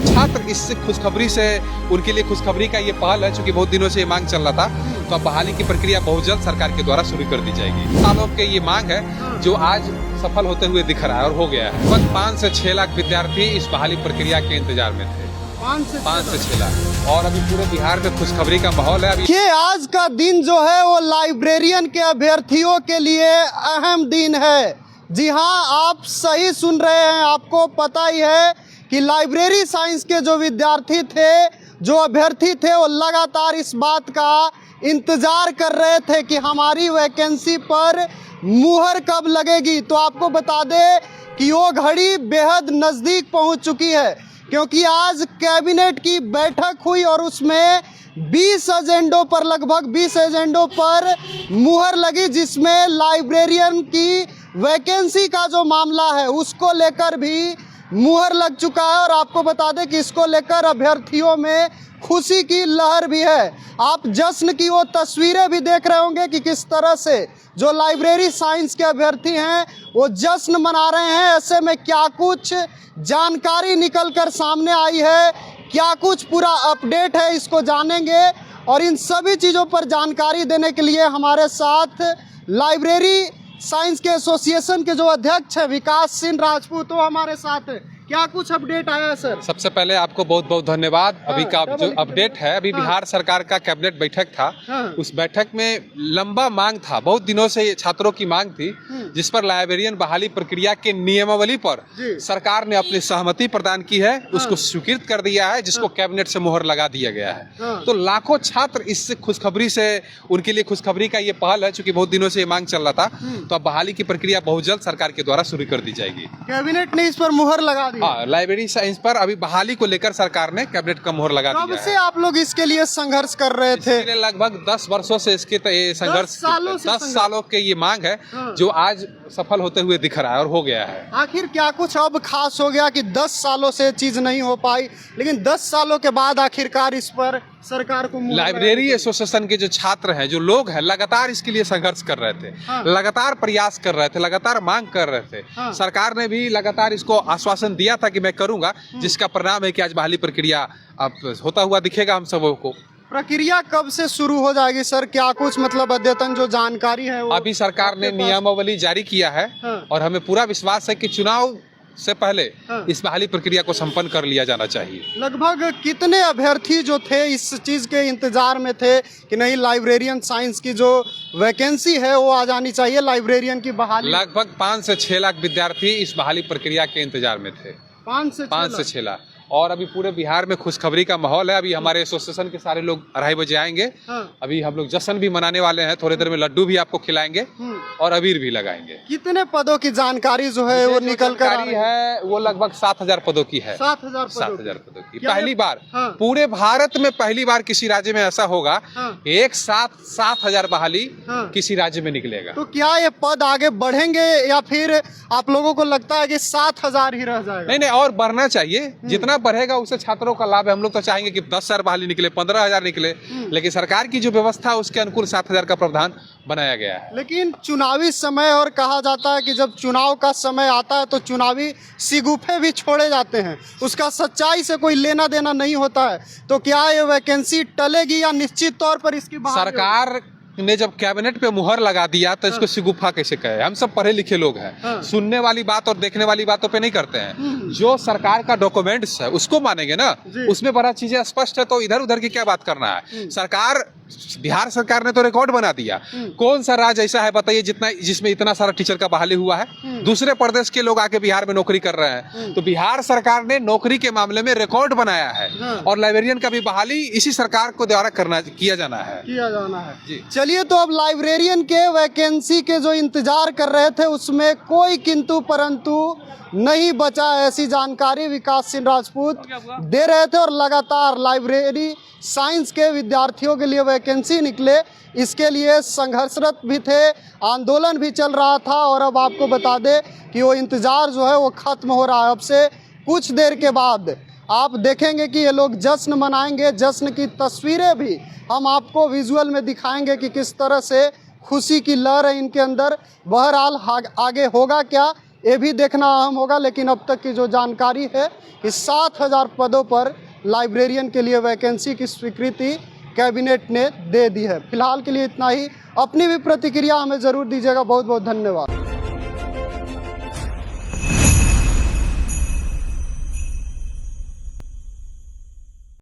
छात्र इस खुशखबरी से उनके लिए खुशखबरी का ये पहल है, क्योंकि बहुत दिनों से ये मांग चल रहा था। तो अब बहाली की प्रक्रिया बहुत जल्द सरकार के द्वारा शुरू कर दी जाएगी। सालों के ये मांग है जो आज सफल होते हुए दिख रहा है और हो गया है। लगभग 5 से 6 लाख विद्यार्थी इस बहाली प्रक्रिया के इंतजार में थे। 5 से 6 लाख। और अभी पूरे बिहार में खुशखबरी का माहौल है। अभी ये आज का दिन जो है वो लाइब्रेरियन के अभ्यर्थियों के लिए अहम दिन है। जी हाँ, आप सही सुन रहे हैं। आपको पता ही है कि लाइब्रेरी साइंस के जो विद्यार्थी थे, जो अभ्यर्थी थे, वो लगातार इस बात का इंतज़ार कर रहे थे कि हमारी वैकेंसी पर मुहर कब लगेगी। तो आपको बता दें कि वो घड़ी बेहद नज़दीक पहुंच चुकी है, क्योंकि आज कैबिनेट की बैठक हुई और उसमें 20 एजेंडों पर, लगभग 20 एजेंडों पर मुहर लगी, जिसमें लाइब्रेरियन की वैकेंसी का जो मामला है उसको लेकर भी मुहर लग चुका है। और आपको बता दें कि इसको लेकर अभ्यर्थियों में खुशी की लहर भी है। आप जश्न की वो तस्वीरें भी देख रहे होंगे कि किस तरह से जो लाइब्रेरी साइंस के अभ्यर्थी हैं वो जश्न मना रहे हैं। ऐसे में क्या कुछ जानकारी निकल कर सामने आई है, क्या कुछ पूरा अपडेट है, इसको जानेंगे। और इन सभी चीज़ों पर जानकारी देने के लिए हमारे साथ लाइब्रेरी साइंस के एसोसिएशन के जो अध्यक्ष है विकास सिंह राजपूत, वो हमारे साथ है। क्या कुछ अपडेट आया है सर? सबसे पहले आपको बहुत बहुत धन्यवाद। अभी का जो अपडेट है, अभी बिहार सरकार का कैबिनेट बैठक था। उस बैठक में लंबा मांग था, बहुत दिनों से ये छात्रों की मांग थी, जिस पर लाइब्रेरियन बहाली प्रक्रिया के नियमावली पर सरकार ने अपनी सहमति प्रदान की है, उसको स्वीकृत कर दिया है, जिसको कैबिनेट से मुहर लगा दिया गया है। तो लाखों छात्र इस खुशखबरी से, उनके लिए खुशखबरी का ये पहल है, क्योंकि बहुत दिनों से ये मांग चल रहा था। तो अब बहाली की प्रक्रिया बहुत जल्द सरकार के द्वारा शुरू कर दी जाएगी। कैबिनेट ने इस पर मुहर लगा दी। हाँ, लाइब्रेरी साइंस पर अभी बहाली को लेकर सरकार ने कैबिनेट का मुहर लगा दिया है। कब से आप लोग इसके लिए संघर्ष कर रहे थे? इसके लिए लगभग 10 वर्षों से इसके संघर्ष, 10 सालों के ये मांग है जो आज सफल होते हुए दिख रहा है और हो गया है। आखिर क्या कुछ अब खास हो गया कि 10 सालों से चीज नहीं हो पाई, लेकिन 10 सालों के बाद आखिरकार इस पर सरकार को लाइब्रेरी एसोसिएशन के जो छात्र हैं, जो लोग हैं, लगातार इसके लिए संघर्ष कर रहे थे, लगातार प्रयास कर रहे थे, लगातार मांग कर रहे थे। सरकार ने भी लगातार इसको आश्वासन दिया था कि मैं करूंगा, जिसका परिणाम है कि आज बहाली प्रक्रिया अब होता हुआ दिखेगा हम सबों को। प्रक्रिया कब से शुरू हो जाएगी सर? क्या कुछ मतलब अद्यतन जो जानकारी है वो अभी सरकार ने नियमावली जारी किया है और हमें पूरा विश्वास है कि चुनाव से पहले इस बहाली प्रक्रिया को संपन्न कर लिया जाना चाहिए। लगभग कितने अभ्यर्थी जो थे इस चीज के इंतजार में थे कि नहीं लाइब्रेरियन साइंस की जो वैकेंसी है वो आ जानी चाहिए, लाइब्रेरियन की बहाली? लगभग 5 से 6 लाख विद्यार्थी इस बहाली प्रक्रिया के इंतजार में थे। 5 से 6 लाख। और अभी पूरे बिहार में खुशखबरी का माहौल है। अभी हमारे एसोसिएशन के सारे लोग 2:30 बजे आएंगे। अभी हम लोग जश्न भी मनाने वाले हैं, थोड़ी देर में लड्डू भी आपको खिलाएंगे और अबीर भी लगाएंगे। कितने पदों की जानकारी जो है वो निकल कर आ रही है? वो लगभग 7,000 पदों की है। 7,000 पदों की पहली बार पूरे भारत में, पहली बार किसी राज्य में ऐसा होगा, एक साथ 7,000 बहाली किसी राज्य में निकलेगा। तो क्या ये पद आगे बढ़ेंगे या फिर आप लोगों को लगता है कि 7,000 ही रह जाएगा? नहीं, और बढ़ना चाहिए। जितना बढ़ेगा उससे छात्रों का लाभ है। हम लोग तो चाहेंगे कि 10,000 बहाली निकले, 15,000 निकले, लेकिन सरकार की जो व्यवस्था है उसके अनुकूल 7,000 का प्रावधान बनाया गया है। लेकिन चुनावी समय, और कहा जाता है कि जब चुनाव का समय आता है तो चुनावी शिगुफे भी छोड़े जाते हैं, उसका सच्चाई से कोई लेना देना नहीं होता है। तो क्या ये वैकेंसी टलेगी या निश्चित तौर पर इसकी सरकार ने जब कैबिनेट पे मुहर लगा दिया तो इसको शिगुफा कैसे कहे? हम सब पढ़े लिखे लोग हैं, सुनने वाली बात और देखने वाली बातों पे नहीं करते हैं। जो सरकार का डॉक्यूमेंट्स है उसको मानेंगे ना, उसमें बड़ा चीजें स्पष्ट है, तो इधर उधर की क्या बात करना है? सरकार, बिहार सरकार ने तो रिकॉर्ड बना दिया। कौन सा राज्य ऐसा है बताइए जिसमें इतना सारा टीचर का बहाली हुआ है? दूसरे प्रदेश के लोग आके बिहार में नौकरी कर रहे हैं। तो बिहार सरकार ने नौकरी के मामले में रिकॉर्ड बनाया है और लाइब्रेरियन का भी बहाली इसी सरकार को द्वारा किया जाना है जी। चलिए, तो अब लाइब्रेरियन के वैकेंसी के जो इंतजार कर रहे थे उसमें कोई किंतु परंतु नहीं बचा, ऐसी जानकारी विकास सिंह राजपूत दे रहे थे। और लगातार लाइब्रेरी साइंस के विद्यार्थियों के लिए वैकेंसी निकले, इसके लिए संघर्षरत भी थे, आंदोलन भी चल रहा था। और अब आपको बता दें कि वो इंतज़ार जो है वो ख़त्म हो रहा है। अब से कुछ देर के बाद आप देखेंगे कि ये लोग जश्न मनाएंगे। जश्न की तस्वीरें भी हम आपको विजुअल में दिखाएंगे कि किस तरह से खुशी की लहर है इनके अंदर। बहरहाल आगे होगा क्या ये भी देखना अहम होगा, लेकिन अब तक की जो जानकारी है कि 7,000 पदों पर लाइब्रेरियन के लिए वैकेंसी की स्वीकृति कैबिनेट ने दे दी है। फिलहाल के लिए इतना ही। अपनी भी प्रतिक्रिया हमें ज़रूर दीजिएगा। बहुत बहुत धन्यवाद।